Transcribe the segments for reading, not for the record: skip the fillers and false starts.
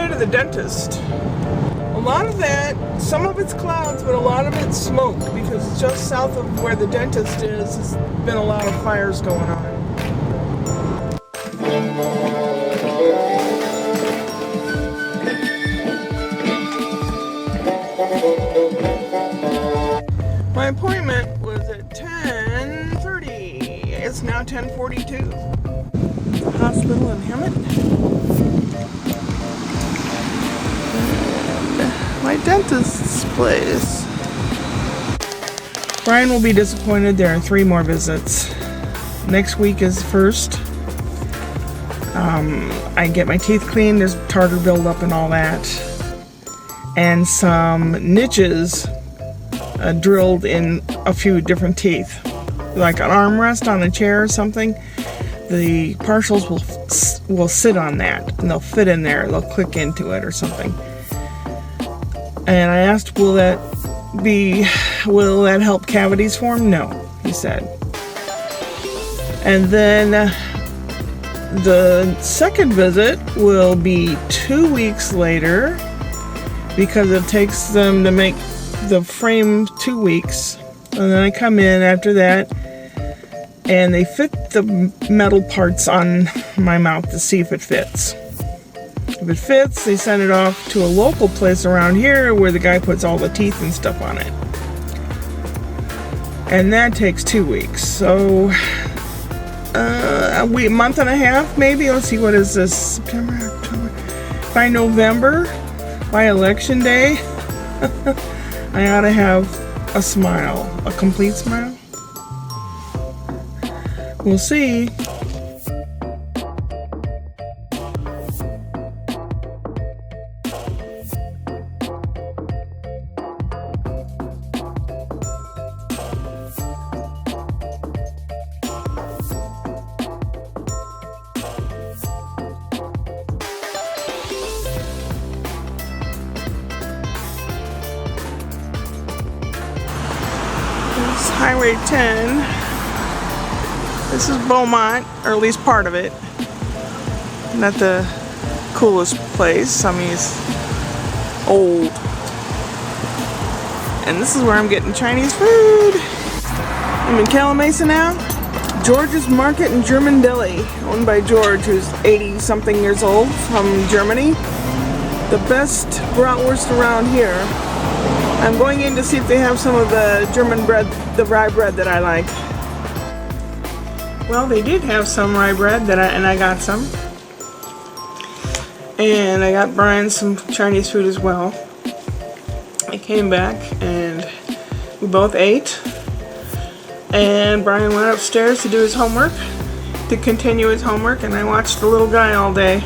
way to the dentist. A lot of that, some of it's clouds, but a lot of it's smoke, because just south of where the dentist is, there's been a lot of fires going on. My appointment was at 10:30. It's now 10:42. Hospital in Hemet. My dentist's place. Brian will be disappointed. There are 3 more visits. Next week is first. I get my teeth cleaned. There's tartar buildup and all that. And some niches drilled in a few different teeth. Like an armrest on a chair or something. The partials will sit on that. And they'll fit in there. They'll click into it or something. And I asked, will that help cavities form? No, he said. And then the second visit will be 2 weeks later, because it takes them to make the frame 2 weeks. And then I come in after that, and they fit the metal parts on my mouth to see if it fits. If it fits, they send it off to a local place around here where the guy puts all the teeth and stuff on it. And that takes 2 weeks. So, a month and a half maybe. Let's see, what is this? September, October. By November, by election day, I ought to have a smile. A complete smile. We'll see. This is Highway 10. This is Beaumont, or at least part of it. Not the coolest place. I mean, it's old. And this is where I'm getting Chinese food. I'm in Calamasa now. George's Market and German Deli, owned by George, who's 80-something years old, from Germany. The best bratwurst around here. I'm going in to see if they have some of the German bread, the rye bread that I like. Well, they did have some rye bread and I got some. And I got Brian some Chinese food as well. I came back and we both ate. And Brian went upstairs to do his homework, to continue his homework, and I watched the little guy all day.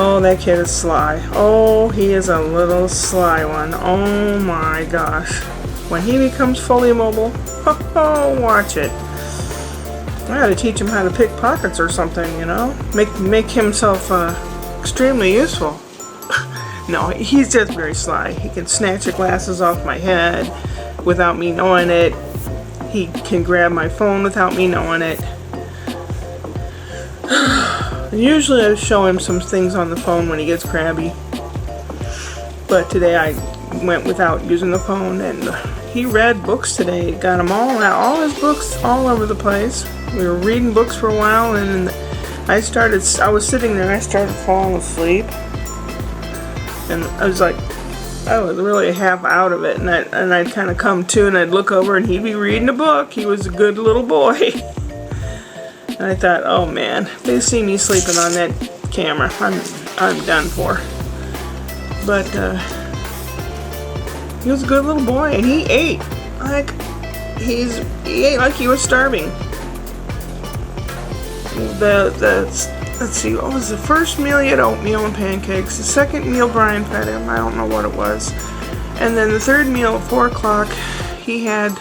Oh, that kid is sly. Oh, he is a little sly one. Oh my gosh. When he becomes fully mobile, oh, watch it. I gotta teach him how to pick pockets or something, you know? Make himself extremely useful. No, he's just very sly. He can snatch the glasses off my head without me knowing it. He can grab my phone without me knowing it. Usually I show him some things on the phone when he gets crabby. But today I went without using the phone, and he read books today. Got them all his books all over the place. We were reading books for a while, and I was sitting there and I started falling asleep. And I was really half out of it, and I'd kind of come to, and I'd look over and he'd be reading a book. He was a good little boy. And I thought, oh man, if they see me sleeping on that camera, I'm done for. But he was a good little boy, and he ate like he ate like he was starving. Let's see, what was the first meal? He had oatmeal and pancakes. The second meal, Brian fed him. I don't know what it was. And then the third meal at 4 o'clock, he had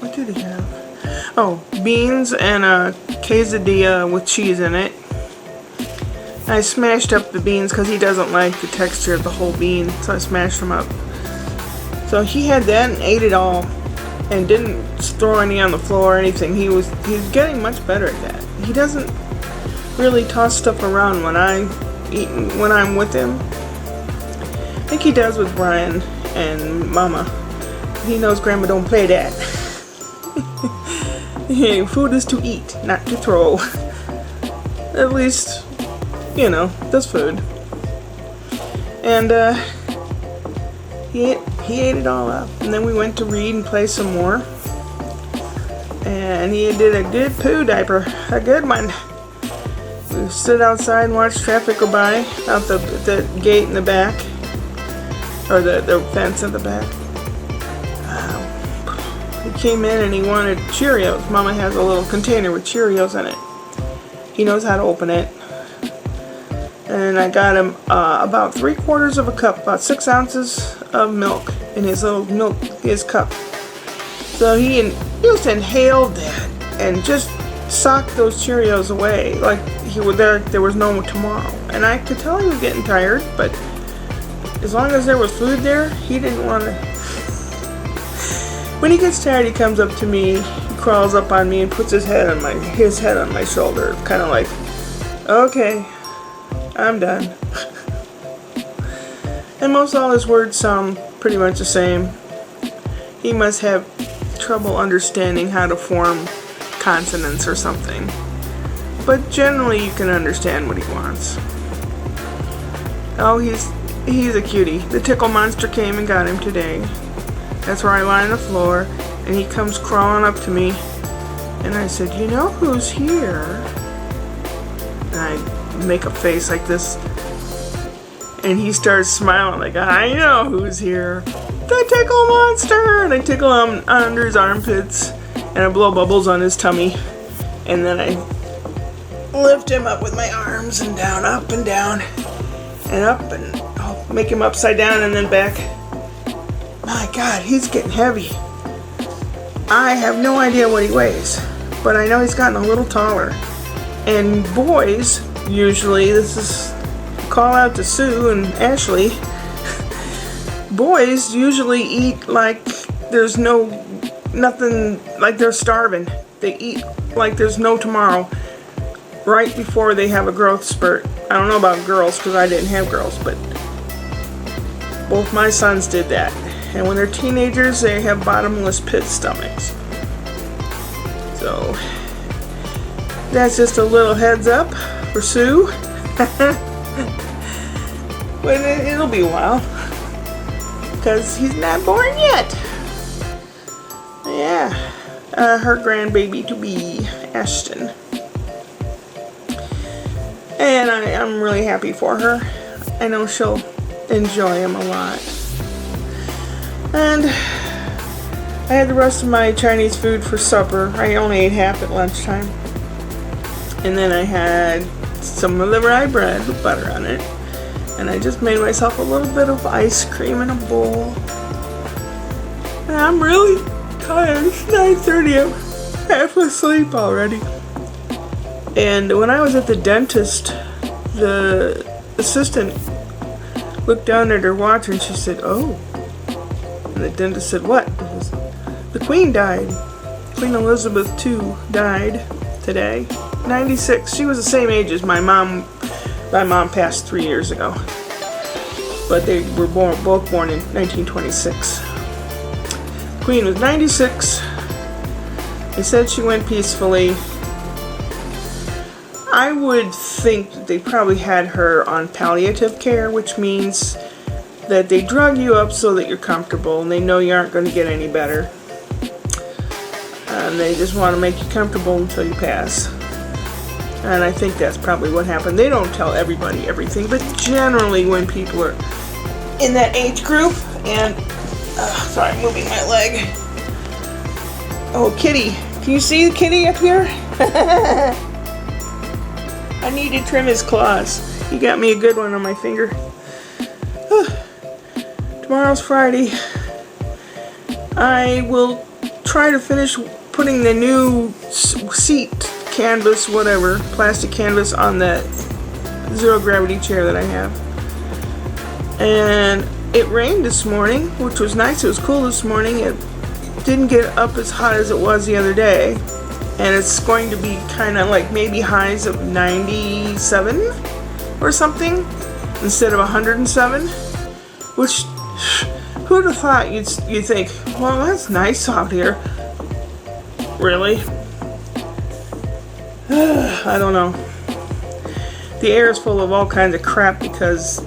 what did he have? Oh, beans and a quesadilla with cheese in it. I smashed up the beans because he doesn't like the texture of the whole bean, so I smashed them up. So he had that and ate it all, and didn't throw any on the floor or anything. He's getting much better at that. He doesn't. really toss stuff around when I'm with him. I think he does with Brian and Mama. He knows Grandma don't play that. Food is to eat, not to throw. At least, that's food. And he ate it all up. And then we went to read and play some more. And he did a good poo diaper, a good one. We stood outside and watched traffic go by out the gate in the back, or the fence in the back. He came in and he wanted Cheerios. Mama has a little container with Cheerios in it. He knows how to open it. And I got him about 3/4 of a cup, about 6 ounces of milk in his cup. So he just inhaled that and just socked those Cheerios away like there was no tomorrow. And I could tell he was getting tired, but as long as there was food there, he didn't want to. When he gets tired, he comes up to me, he crawls up on me and puts his head on my shoulder, kind of like, okay, I'm done. And most all his words sound pretty much the same. He must have trouble understanding how to form consonants or something. But generally you can understand what he wants. Oh, he's a cutie. The tickle monster came and got him today. That's where I lie on the floor, and he comes crawling up to me, and I said, you know who's here? And I make a face like this, and he starts smiling like, I know who's here. The tickle monster! And I tickle him under his armpits, and I blow bubbles on his tummy, and then I lift him up with my arms and down, up and down, and up, and I'll make him upside down and then back. My God, he's getting heavy. I have no idea what he weighs, but I know he's gotten a little taller. And boys, usually, this is a call out to Sue and Ashley, boys usually eat like there's nothing, like they're starving. They eat like there's no tomorrow, right before they have a growth spurt. I don't know about girls, because I didn't have girls, but both my sons did that. And when they're teenagers, they have bottomless pit stomachs. So, that's just a little heads up for Sue. But it'll be a while, because he's not born yet. Yeah, her grandbaby to be, Ashton. And I'm really happy for her. I know she'll enjoy him a lot. And I had the rest of my Chinese food for supper. I only ate half at lunchtime. And then I had some of the rye bread with butter on it. And I just made myself a little bit of ice cream in a bowl. And I'm really tired. It's 9:30. I'm half asleep already. And when I was at the dentist, the assistant looked down at her watch and she said, oh. And the dentist said, what? The Queen died. Queen Elizabeth II died today. 96. She was the same age as my mom. My mom passed 3 years ago. But they were both born in 1926. Queen was 96. They said she went peacefully. I would think that they probably had her on palliative care, which means that they drug you up so that you're comfortable and they know you aren't going to get any better. And they just want to make you comfortable until you pass. And I think that's probably what happened. They don't tell everybody everything, but generally when people are in that age group, and sorry, I'm moving my leg. Oh, kitty. Can you see the kitty up here? I need to trim his claws. He got me a good one on my finger. Tomorrow's Friday. I will try to finish putting the new seat canvas, whatever, plastic canvas on that zero gravity chair that I have. And it rained this morning, which was nice. It was cool this morning. It didn't get up as hot as it was the other day. and it's going to be kind of like maybe highs of 97 or something instead of 107, which who'd have thought you'd think, well, that's nice out here. Really? I don't know. The air is full of all kinds of crap because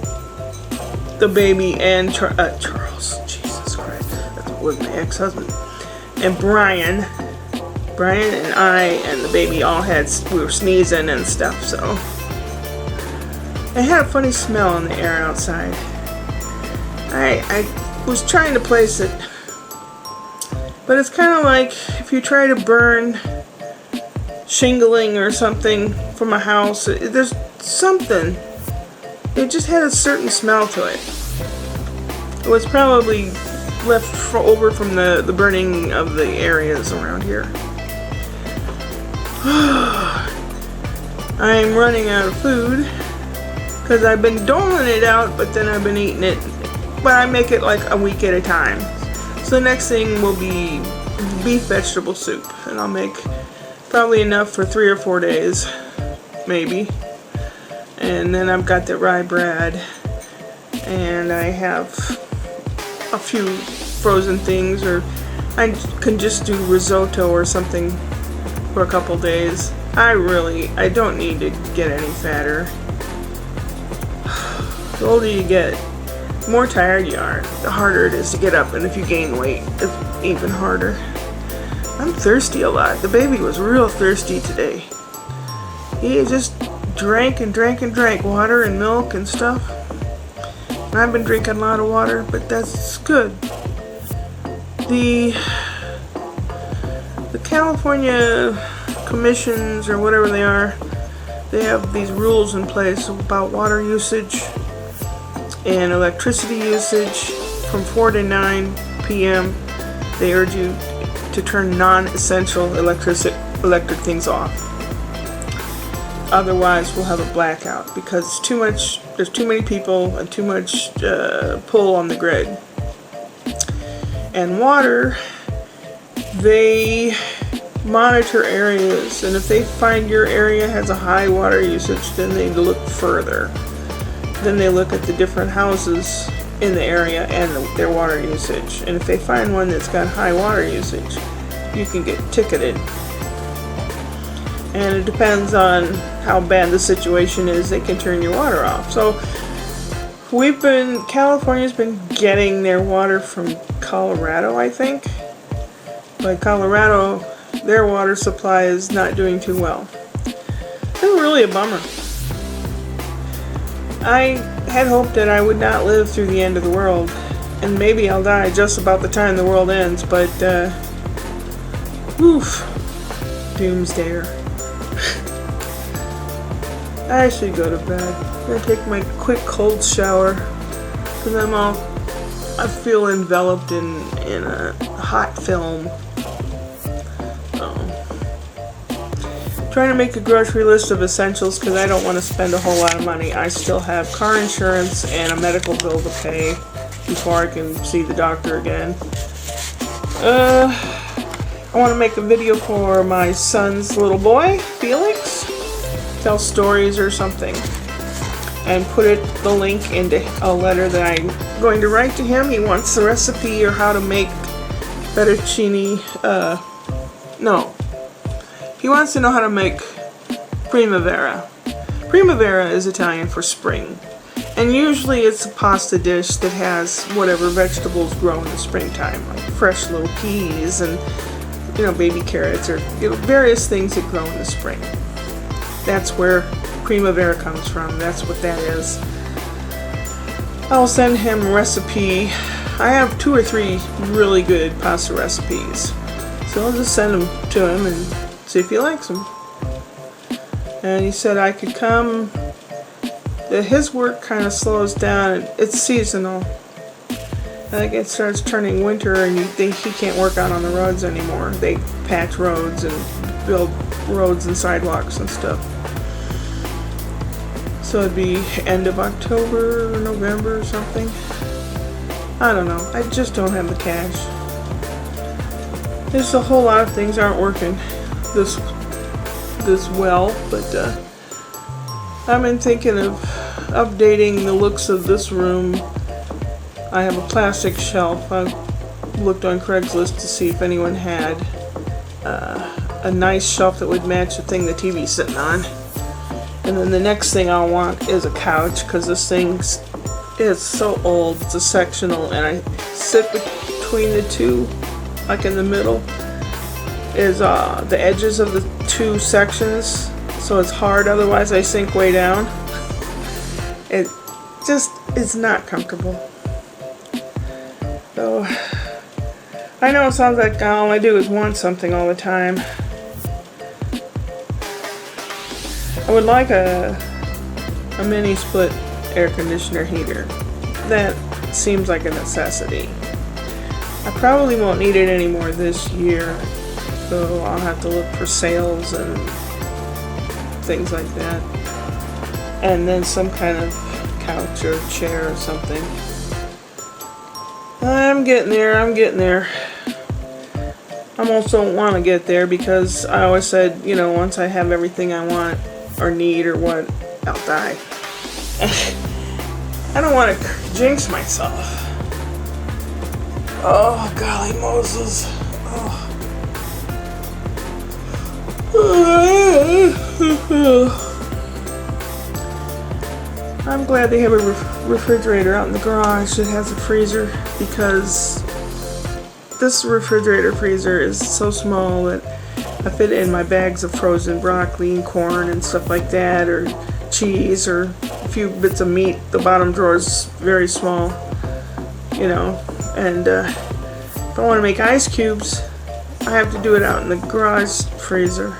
the baby and Charles, Jesus Christ, that was my ex-husband, and Brian and I and the baby all we were sneezing and stuff, so it had a funny smell in the air outside. I was trying to place it, but it's kind of like if you try to burn shingling or something from a house, there's something. It just had a certain smell to it. It was probably left over from the burning of the areas around here. I'm running out of food because I've been doling it out, but then I've been eating it. But I make it like a week at a time. So the next thing will be beef vegetable soup, and I'll make probably enough for 3 or 4 days, maybe. And then I've got the rye bread, and I have a few frozen things, or I can just do risotto or something for a couple days. I don't need to get any fatter. The older you get, the more tired you are, the harder it is to get up, and if you gain weight, it's even harder. I'm thirsty a lot. The baby was real thirsty today. He just drank and drank and drank water and milk and stuff. And I've been drinking a lot of water, but that's good. The California commissions, or whatever they are, they have these rules in place about water usage and electricity usage from 4 to 9 p.m. They urge you to turn non-essential electric things off. Otherwise, we'll have a blackout because there's too many people and too much pull on the grid. And water, they monitor areas, and if they find your area has a high water usage, then they look further. Then they look at the different houses in the area and their water usage. And if they find one that's got high water usage, you can get ticketed. And it depends on how bad the situation is, they can turn your water off. So California's been getting their water from Colorado, I think. But Colorado, their water supply is not doing too well. It's really a bummer. I had hoped that I would not live through the end of the world, and maybe I'll die just about the time the world ends, but doomsdayer. I should go to bed. I'm gonna take my quick cold shower because I feel enveloped in a hot film. Trying to make a grocery list of essentials because I don't want to spend a whole lot of money. I still have car insurance and a medical bill to pay before I can see the doctor again. I want to make a video for my son's little boy, Felix. Tell stories or something. And put the link into a letter that I'm going to write to him. He wants the recipe or how to make fettuccine. He wants to know how to make primavera. Primavera is Italian for spring. And usually it's a pasta dish that has whatever vegetables grow in the springtime, like fresh little peas and baby carrots or various things that grow in the spring. That's where primavera comes from. That's what that is. I'll send him a recipe. I have 2 or 3 really good pasta recipes. So I'll just send them to him and see if he likes them. And he said I could come. His work kind of slows down. It's seasonal. I think it starts turning winter and he can't work out on the roads anymore. They patch roads and build roads and sidewalks and stuff. So it'd be end of October or November or something. I don't know. I just don't have the cash. There's a whole lot of things aren't working. this well, but I've been thinking of updating the looks of this room. I have a plastic shelf. I looked on Craigslist to see if anyone had a nice shelf that would match the thing the TV's sitting on. And then the next thing I'll want is a couch, because this thing is so old. It's a sectional, and I sit between the two, like in the middle is the edges of the two sections, so it's hard, otherwise I sink way down. It just is not comfortable. So I know it sounds like all I do is want something all the time. I would like a mini split air conditioner heater. That seems like a necessity. I probably won't need it anymore this year, so I'll have to look for sales and things like that. And then some kind of couch or chair or something. I'm getting there, I almost don't want to get there, because I always said, you know, once I have everything I want or need or what, I'll die. I don't want to jinx myself. Oh, golly Moses. Oh. I'm glad they have a refrigerator out in the garage that has a freezer, because this refrigerator freezer is so small that I fit in my bags of frozen broccoli and corn and stuff like that, or cheese, or a few bits of meat. The bottom drawer is very small, you know, and if I want to make ice cubes, I have to do it out in the garage freezer.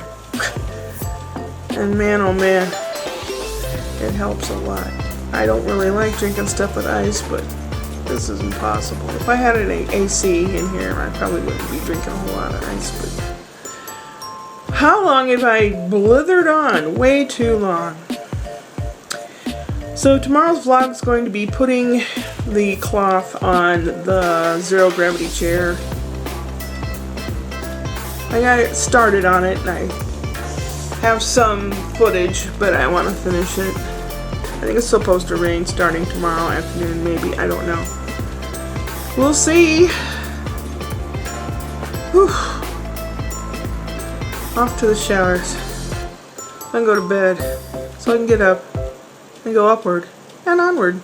And man, oh man, it helps a lot. I don't really like drinking stuff with ice, but this is impossible. If I had an AC in here, I probably wouldn't be drinking a whole lot of ice, but how long have I blithered on? Way too long. So tomorrow's vlog is going to be putting the cloth on the zero gravity chair. I got it started on it, and I have some footage, but I want to finish it. I think it's supposed to rain starting tomorrow afternoon, maybe. I don't know. We'll see. Whew. Off to the showers. Then go to bed so I can get up and go upward and onward.